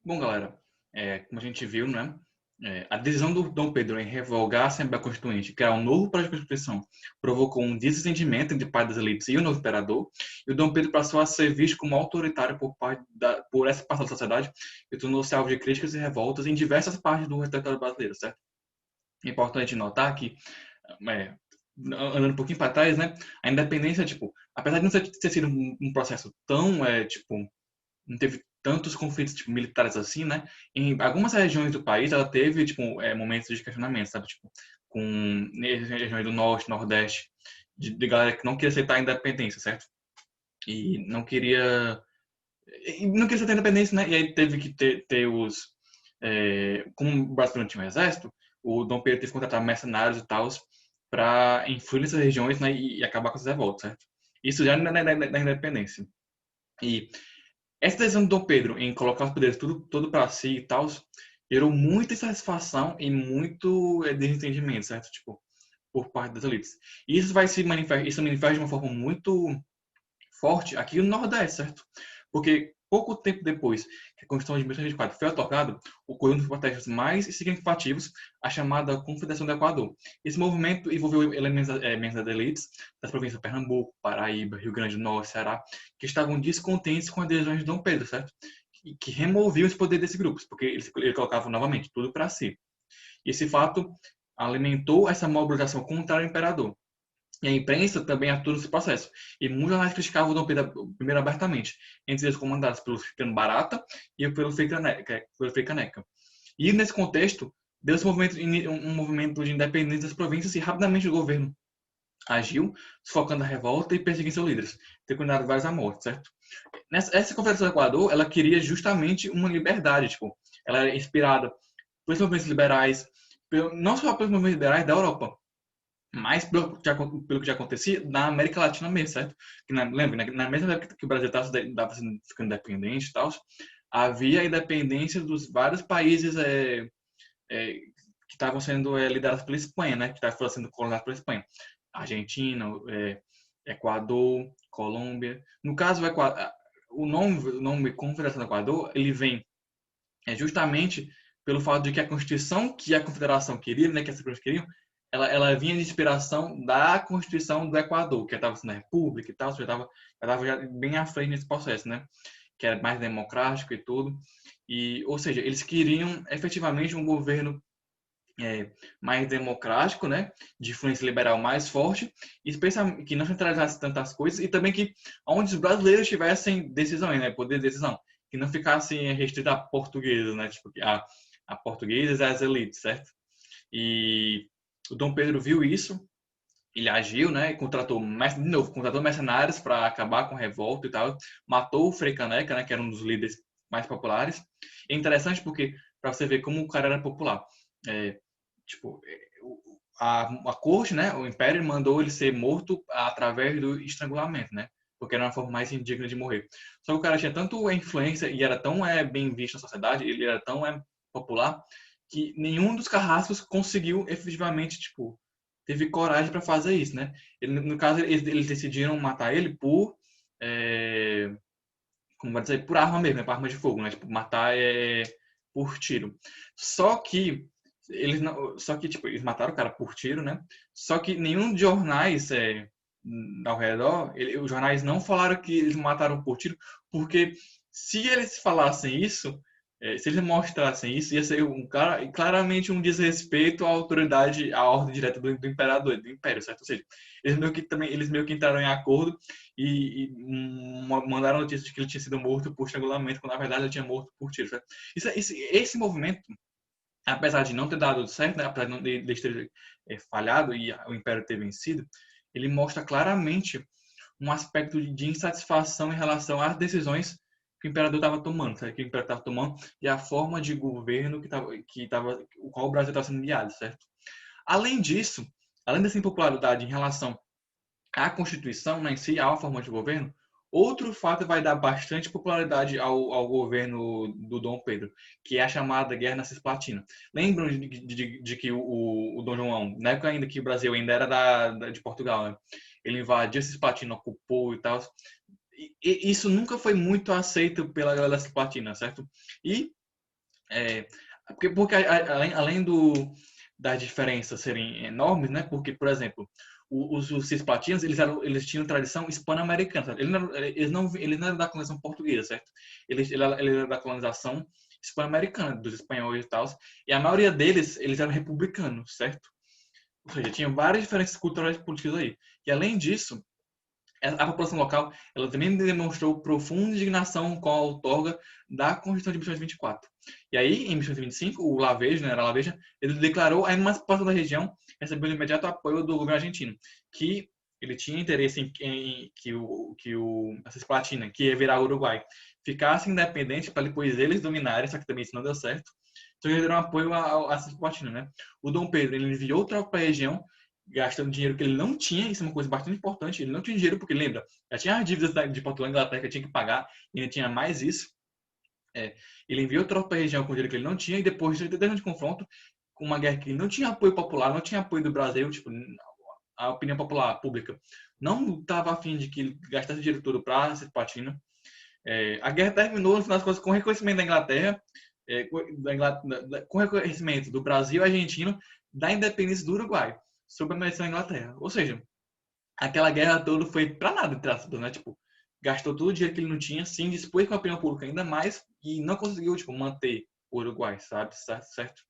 Bom, galera, como a gente viu, né, a decisão do Dom Pedro em revogar a Assembleia Constituinte, criar um novo projeto de Constituição, provocou um desentendimento entre parte das elites e o novo imperador, e o Dom Pedro passou a ser visto como autoritário por essa parte da sociedade e tornou-se alvo de críticas e revoltas em diversas partes do território brasileiro, certo? É importante notar que, é, andando um pouquinho para trás, né, a independência, tipo, apesar de não ter sido um processo tão, não teve tantos conflitos tipo, militares assim, né? Em algumas regiões do país, ela teve tipo momentos de questionamento, sabe? Tipo, com regiões do norte, nordeste, de galera que não queria aceitar a independência, certo? E não queria aceitar a independência, né? E aí teve que ter os como o Brasil não tinha um exército, o Dom Pedro teve que contratar mercenários e tal para influir nessas regiões, né? E acabar com as revoltas, certo? Isso já na independência. E essa decisão do Dom Pedro em colocar os poderes tudo para si e tal, gerou muita insatisfação e muito desentendimento, certo? Tipo, por parte das elites. E isso manifesta de uma forma muito forte aqui no Nordeste, certo? Porque pouco tempo depois que a Constituição de 1924 foi otorgada, ocorreu um dos protestos mais significativos, a chamada Confederação do Equador. Esse movimento envolveu elementos das elites das províncias de Pernambuco, Paraíba, Rio Grande do Norte, Ceará, que estavam descontentes com as decisões de Dom Pedro, certo? E que removiam os poderes desses grupos, porque ele colocava novamente tudo para si. E esse fato alimentou essa mobilização contra o imperador. E a imprensa também atua nesse processo. E muitos jornais criticavam o Dom Pedro I abertamente, entre eles comandados pelo Ficano Barata e pelo Frei Caneca. E nesse contexto, deu-se um movimento de independência das províncias e rapidamente o governo agiu, sufocando a revolta e perseguindo seus líderes, ter condenado vários à morte, certo? Essa Confederação do Equador, ela queria justamente uma liberdade, tipo, ela era inspirada pelos movimentos liberais, não só pelos movimentos liberais da Europa, mas pelo que já acontecia na América Latina mesmo, certo? Lembra, na mesma época que o Brasil estava ficando independente e tal, havia a independência dos vários países que estavam sendo liderados pela Espanha, né? Que estavam sendo colonizados pela Espanha. Argentina, Equador, Colômbia. No caso, o nome Confederação do Equador, ele vem justamente pelo fato de que a Constituição que a Confederação queria, né, que as pessoas queriam, ela vinha de inspiração da Constituição do Equador, que estava sendo a República e tal, já bem à frente nesse processo, né, que era mais democrático e tudo. E, ou seja, eles queriam efetivamente um governo mais democrático, né, de influência liberal mais forte, especialmente que não centralizasse tantas coisas e também que onde os brasileiros tivessem decisões, né, poder de decisão, que não ficassem restrito a portugueses, né, tipo a portugueses e as elites, certo? E o Dom Pedro viu isso, ele agiu, né, e contratou mercenários para acabar com a revolta e tal, matou o Frei Caneca, né, que era um dos líderes mais populares. É interessante porque para você ver como o cara era popular. É, tipo, a corte, né, o império mandou ele ser morto através do estrangulamento, né? Porque era uma forma mais indigna de morrer. Só que o cara tinha tanto influência e era tão bem visto na sociedade, ele era tão popular, que nenhum dos carrascos conseguiu efetivamente, tipo, teve coragem para fazer isso, né? No caso, eles decidiram matar ele é, como vai dizer, por arma mesmo, né? Por arma de fogo, né? Tipo, matar por tiro. Só que tipo, eles mataram o cara por tiro, né? Só que nenhum dos jornais ao redor, os jornais não falaram que eles mataram por tiro, porque se eles falassem isso, se eles mostrassem isso, ia ser claramente um desrespeito à autoridade, à ordem direta do imperador, do império, certo? Ou seja, eles meio que entraram em acordo e mandaram a notícia de que ele tinha sido morto por estrangulamento, quando na verdade ele tinha morto por tiro, certo? Esse movimento, apesar de não ter dado certo, né, apesar de ter falhado e o Império ter vencido, ele mostra claramente um aspecto de insatisfação em relação às decisões que o imperador estava tomando, sabe? Que o imperador estava tomando e a forma de governo o qual o Brasil estava sendo guiado, certo? Além disso, além dessa impopularidade em relação à Constituição, né, em si, à forma de governo, outro fato vai dar bastante popularidade ao governo do Dom Pedro, que é a chamada Guerra na Cisplatina. Lembram de que o Dom João, na época ainda que o Brasil ainda era de Portugal, né? Ele invadiu a Cisplatina, ocupou e tal. E isso nunca foi muito aceito pela galera da Cisplatina, certo? E É, porque das diferenças serem enormes, né? Porque, por exemplo, os cisplatinos, eles tinham tradição hispano-americana. Sabe? Eles não eram da colonização portuguesa, certo? Eles eram da colonização hispano-americana, dos espanhóis e tal. E a maioria deles, eles eram republicanos, certo? Ou seja, tinha várias diferenças culturais e políticas aí. E além disso, a população local ela também demonstrou profunda indignação com a outorga da Constituição de 1824. E aí, em 1825, o Laveja, né, era Laveja, ele declarou a emancipação da região, recebendo o imediato apoio do governo argentino, que ele tinha interesse em a Cisplatina, que ia virar Uruguai, ficasse independente para depois eles dominarem, só que também isso não deu certo. Então eles deram apoio à Cisplatina, né? O Dom Pedro ele enviou tropa para a região, gastando dinheiro que ele não tinha, isso é uma coisa bastante importante, ele não tinha dinheiro porque, lembra, já tinha as dívidas de Portugal e Inglaterra que tinha que pagar, e ainda tinha mais isso. Ele enviou tropa para a região com dinheiro que ele não tinha, e depois de 30 anos de confronto, com uma guerra que não tinha apoio popular, não tinha apoio do Brasil, tipo, a opinião popular pública não estava afim de que ele gastasse dinheiro todo para a Cisplatina. A guerra terminou, no final das contas, com reconhecimento da Inglaterra, com reconhecimento do Brasil argentino, da independência do Uruguai, sob a mediação da Inglaterra. Ou seja, aquela guerra toda foi pra nada, entre aspas, né? Tipo, gastou todo o dinheiro que ele não tinha, se indispôs com a opinião pública ainda mais e não conseguiu, tipo, manter o Uruguai, sabe? Certo?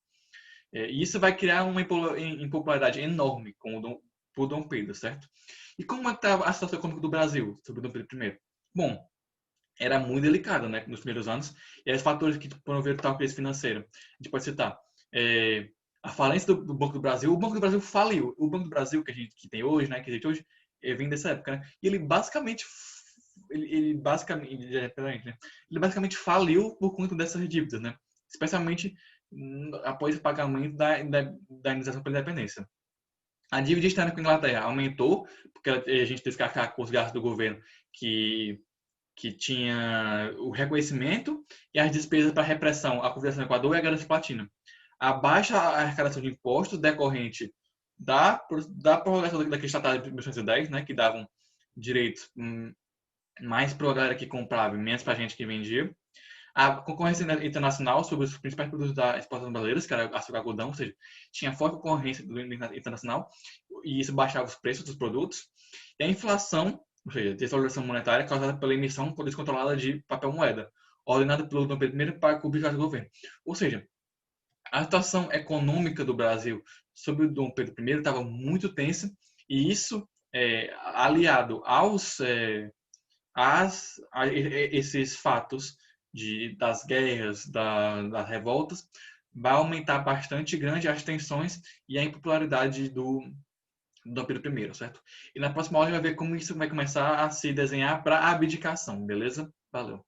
E isso vai criar uma impopularidade enorme por Dom Pedro, certo? E como estava a situação econômica do Brasil sobre Dom Pedro I? Bom, era muito delicado, né, nos primeiros anos. E aí, os fatores que promoveram tal crise financeira, a gente pode citar a falência do Banco do Brasil. O Banco do Brasil faliu. O Banco do Brasil que tem hoje, né, que existe hoje, vem dessa época, né? E ele basicamente ele basicamente faliu por conta dessas dívidas, né? Especialmente após o pagamento da indenização pela independência. A dívida externa com a Inglaterra aumentou, porque a gente teve que arcar com os gastos do governo que tinha o reconhecimento e as despesas para repressão à Confederação do Equador e a Guerra de Platina. A baixa arrecadação de impostos decorrente da prorrogação daquele tratado de 1910, né, que davam direitos mais para a galera que comprava e menos para a gente que vendia. A concorrência internacional sobre os principais produtos da exportação brasileiras, que era açúcar e algodão, ou seja, tinha forte concorrência do internacional e isso baixava os preços dos produtos. E a inflação, ou seja, desvalorização monetária causada pela emissão descontrolada de papel moeda, ordenada pelo Dom Pedro I para cobrir o governo. Ou seja, a situação econômica do Brasil sob o Dom Pedro I estava muito tensa e isso, aliado a esses fatos das guerras, das revoltas, vai aumentar bastante grande as tensões e a impopularidade do Dom Pedro I, certo? E na próxima aula a gente vai ver como isso vai começar a se desenhar para a abdicação, beleza? Valeu!